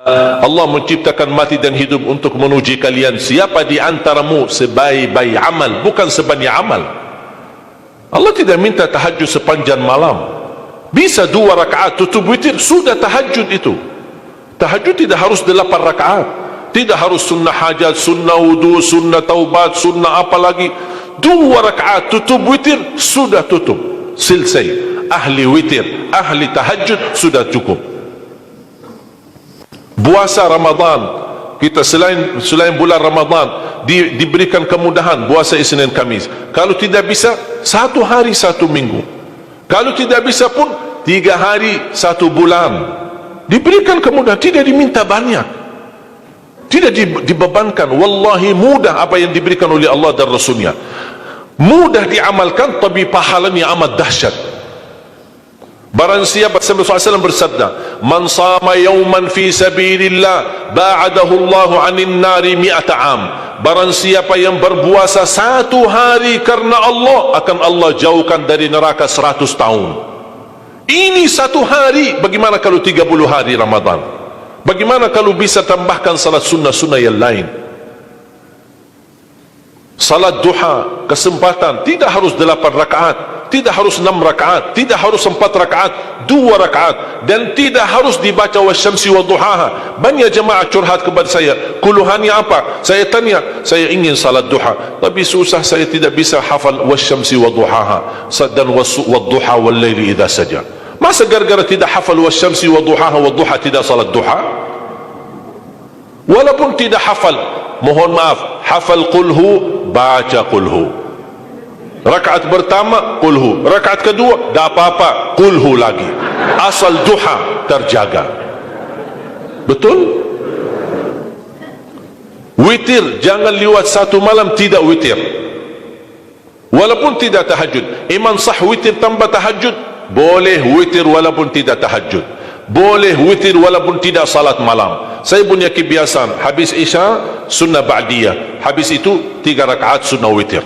Allah menciptakan mati dan hidup untuk menuji kalian siapa di antaramu sebaik-baik amal, bukan sebanyak amal. Allah tidak minta tahajud sepanjang malam. Bisa 2 rakaat tutup witir, sudah tahajud itu. Tahajud tidak harus 8 rakaat, tidak harus sunnah hajat, sunnah wudu, sunnah taubat, sunnah apa lagi. 2 rakaat tutup witir, sudah tutup, selesai. Ahli witir, ahli tahajud sudah cukup. Puasa Ramadan, kita selain bulan Ramadan diberikan kemudahan puasa Isnin Kamis. Kalau tidak bisa 1 hari 1 minggu, kalau tidak bisa pun 3 hari 1 bulan. Diberikan kemudahan, tidak diminta banyak, tidak dibebankan. Wallahi mudah apa yang diberikan oleh Allah dan Rasulnya, mudah diamalkan, tapi pahalanya amat dahsyat. Barang siapa, Rasulullah SAW bersabda, man sama yawman fi sabilillah ba'adahu Allahu 'anil nari 100 am. Barang siapa yang berpuasa 1 hari karena Allah, akan Allah jauhkan dari neraka 100 tahun. Ini 1 hari. Bagaimana kalau 30 hari Ramadan? Bagaimana kalau bisa tambahkan salat sunnah-sunnah yang lain? Salat duha, kesempatan, tidak harus 8 rakaat, tidak harus 6 rakaat, tidak harus 4 rakaat, 2 rakaat, dan tidak harus dibaca wasyamsi wa duhaha. Banyak jemaah curhat kepada saya, keluhannya apa? Saya tanya, saya ingin salat duha, tapi susah, saya tidak bisa hafal wasyamsi wa duhaha dan wadduha wal laili idza saja. Masa gara-gara tidak hafal wasyamsi wa duhaha wa duha tidak salat duha? Walaupun tidak hafal, mohon maaf, hafal qulhu, baca qulhu. Rakaat pertama qulhu, rakaat kedua dah apa-apa, qulhu lagi. Asal duha terjaga. Betul? Witir jangan lewat 1 malam tidak witir, walaupun tidak tahajud. Iman sah witir tambah tahajud, boleh witir walaupun tidak tahajud, boleh witir walaupun tidak salat malam. Saya punya kebiasaan, habis isya sunnah ba'diyah, habis itu 3 rakaat sunnah witir,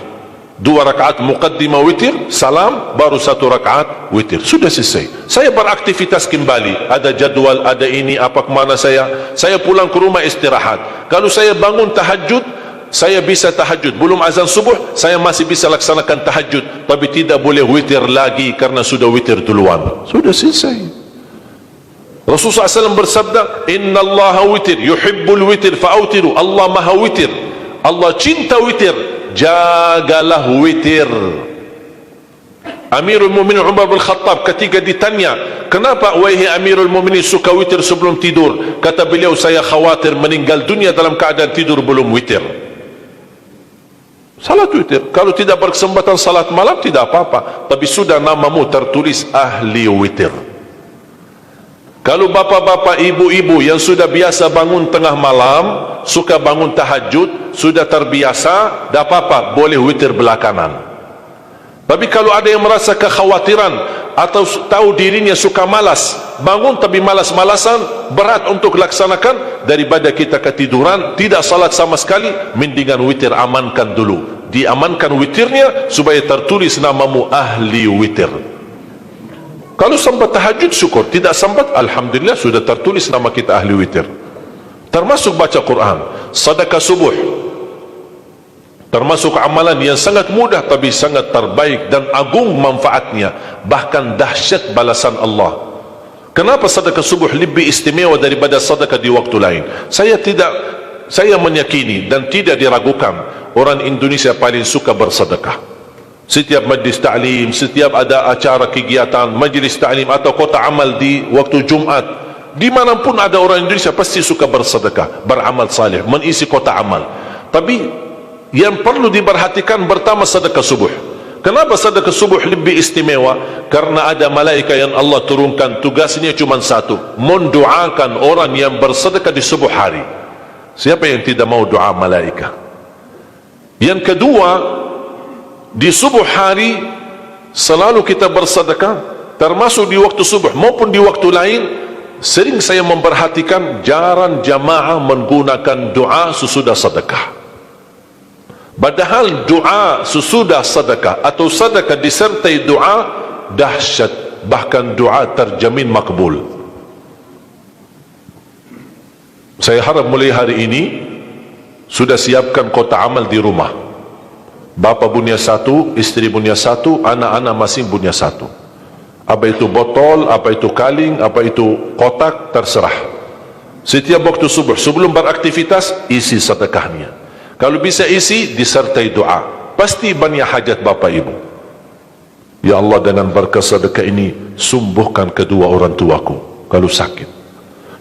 2 rakaat muqaddimah witir, salam, baru 1 rakaat witir, sudah selesai. Saya beraktivitas kembali, ada jadwal, ada ini, apa kemana saya pulang ke rumah istirahat. Kalau saya bangun tahajud, saya bisa tahajud, belum azan subuh saya masih bisa laksanakan tahajud, tapi tidak boleh witir lagi karena sudah witir duluan, sudah selesai. Rasulullah SAW bersabda, inna allaha witir yuhibbul witir fa'autiru. Allah maha witir, Allah cinta witir, jagalah witir. Amirul Mu'minin Umar bin Khattab ketika ditanya, kenapa wahai Amirul Mu'minin suka witir sebelum tidur? Kata beliau, saya khawatir meninggal dunia dalam keadaan tidur belum witir. Salat witir, kalau tidak berkesempatan salat malam tidak apa-apa, tapi sudah namamu tertulis ahli witir. Kalau bapak-bapak, ibu-ibu yang sudah biasa bangun tengah malam, suka bangun tahajud, sudah terbiasa, tidak apa-apa, boleh witir belakangan. Tapi kalau ada yang merasa kekhawatiran atau tahu dirinya suka malas, bangun tapi malas-malasan, berat untuk laksanakan, daripada kita ketiduran tidak salat sama sekali, mendingan witir amankan dulu, diamankan witirnya supaya tertulis namamu ahli witir. Kalau sempat tahajud syukur, tidak sempat alhamdulillah sudah tertulis nama kita ahli witir. Termasuk baca Quran, sedekah subuh, termasuk amalan yang sangat mudah tapi sangat terbaik dan agung manfaatnya, bahkan dahsyat balasan Allah. Kenapa sedekah subuh lebih istimewa daripada sedekah di waktu lain? Saya meyakini dan tidak diragukan, orang Indonesia paling suka bersedekah. Setiap majlis ta'lim, setiap ada acara kegiatan majlis ta'lim atau kota amal di waktu Jumat, dimanapun ada orang Indonesia pasti suka bersedekah, beramal saleh, mengisi kota amal. Tapi yang perlu diperhatikan pertama sedekah subuh. Kenapa sedekah subuh lebih istimewa? Karena ada malaikat yang Allah turunkan, tugasnya cuma satu, mendoakan orang yang bersedekah di subuh hari. Siapa yang tidak mau doa malaikat? Yang kedua, di subuh hari selalu kita bersedekah, termasuk di waktu subuh maupun di waktu lain. Sering saya memperhatikan jarang jamaah menggunakan doa sesudah sedekah, padahal doa sesudah sedekah atau sedekah disertai doa dahsyat, bahkan doa terjamin makbul. Saya harap mulai hari ini sudah siapkan kotak amal di rumah. Bapa punya satu, isteri punya satu, anak-anak masing punya satu. Apa itu botol, apa itu kaling, apa itu kotak, terserah. Setiap waktu subuh sebelum beraktivitas, isi sedekahnya. Kalau bisa isi disertai doa, pasti banyak hajat bapa ibu. Ya Allah, dengan berkat sedekah ini sembuhkan kedua orang tuaku kalau sakit.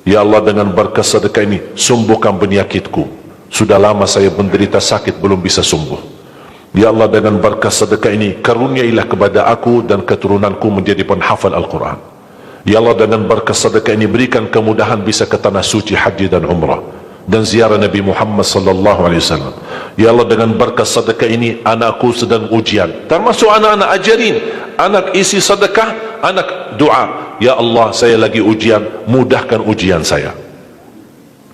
Ya Allah, dengan berkat sedekah ini sembuhkan penyakitku, sudah lama saya menderita sakit belum bisa sembuh. Ya Allah, dengan berkat sedekah ini karuniailah kepada aku dan keturunanku menjadi penghafal Al-Quran. Ya Allah, dengan berkat sedekah ini berikan kemudahan bisa ke tanah suci haji dan umrah dan ziarah Nabi Muhammad sallallahu alaihi wasallam. Ya Allah, dengan berkat sedekah ini anakku sedang ujian, termasuk anak-anak, ajarin anak isi sedekah, anak doa, ya Allah saya lagi ujian, mudahkan ujian saya.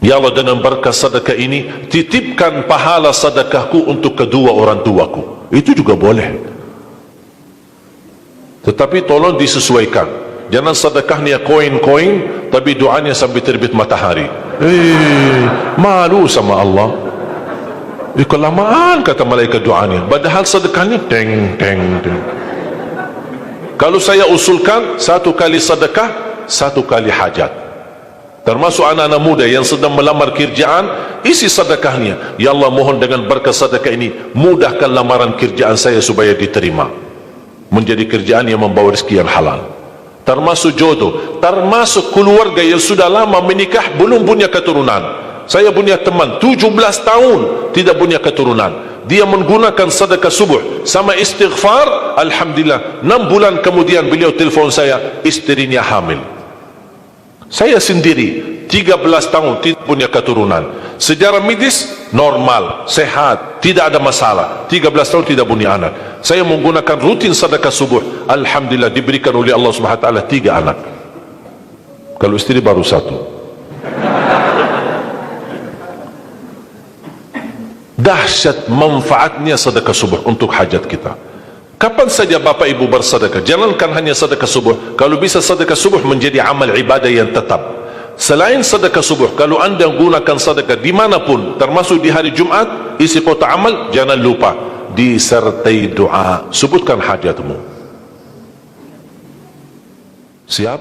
Ya Allah, dengan berkat sedekah ini titipkan pahala sedekahku untuk kedua orang tuaku. Itu juga boleh, tetapi tolong disesuaikan. Jangan sedekahnya koin-koin tapi doanya sampai terbit matahari. Malu sama Allah. Kelamaan kata malaikat doanya, padahal sedekahnya teng teng teng. Kalau saya usulkan, satu kali sedekah, satu kali hajat. Termasuk anak-anak muda yang sedang melamar kerjaan, isi sedekahnya. Ya Allah, mohon dengan berkat sedekah ini mudahkan lamaran kerjaan saya supaya diterima, menjadi kerjaan yang membawa rezeki yang halal. Termasuk jodoh, termasuk keluarga yang sudah lama menikah belum punya keturunan. Saya punya teman 17 tahun tidak punya keturunan. Dia menggunakan sedekah subuh sama istighfar, alhamdulillah 6 bulan kemudian beliau telefon saya, istrinya hamil. Saya sendiri 13 tahun tidak punya keturunan. Sejarah medis normal, sehat, tidak ada masalah. 13 tahun tidak punya anak. Saya menggunakan rutin sedekah subuh, alhamdulillah diberikan oleh Allah Subhanahu wa taala 3 anak. Kalau istri baru 1. Dahsyat manfaatnya sedekah subuh untuk hajat kita. Kapan saja Bapak Ibu bersedekah, jangankan hanya sedekah subuh, kalau bisa sedekah subuh menjadi amal ibadah yang tetap. Selain sedekah subuh, kalau anda gunakan sedekah dimanapun, termasuk di hari Jumat, isi kotak amal, jangan lupa disertai doa. Sebutkan hajatmu. Siap?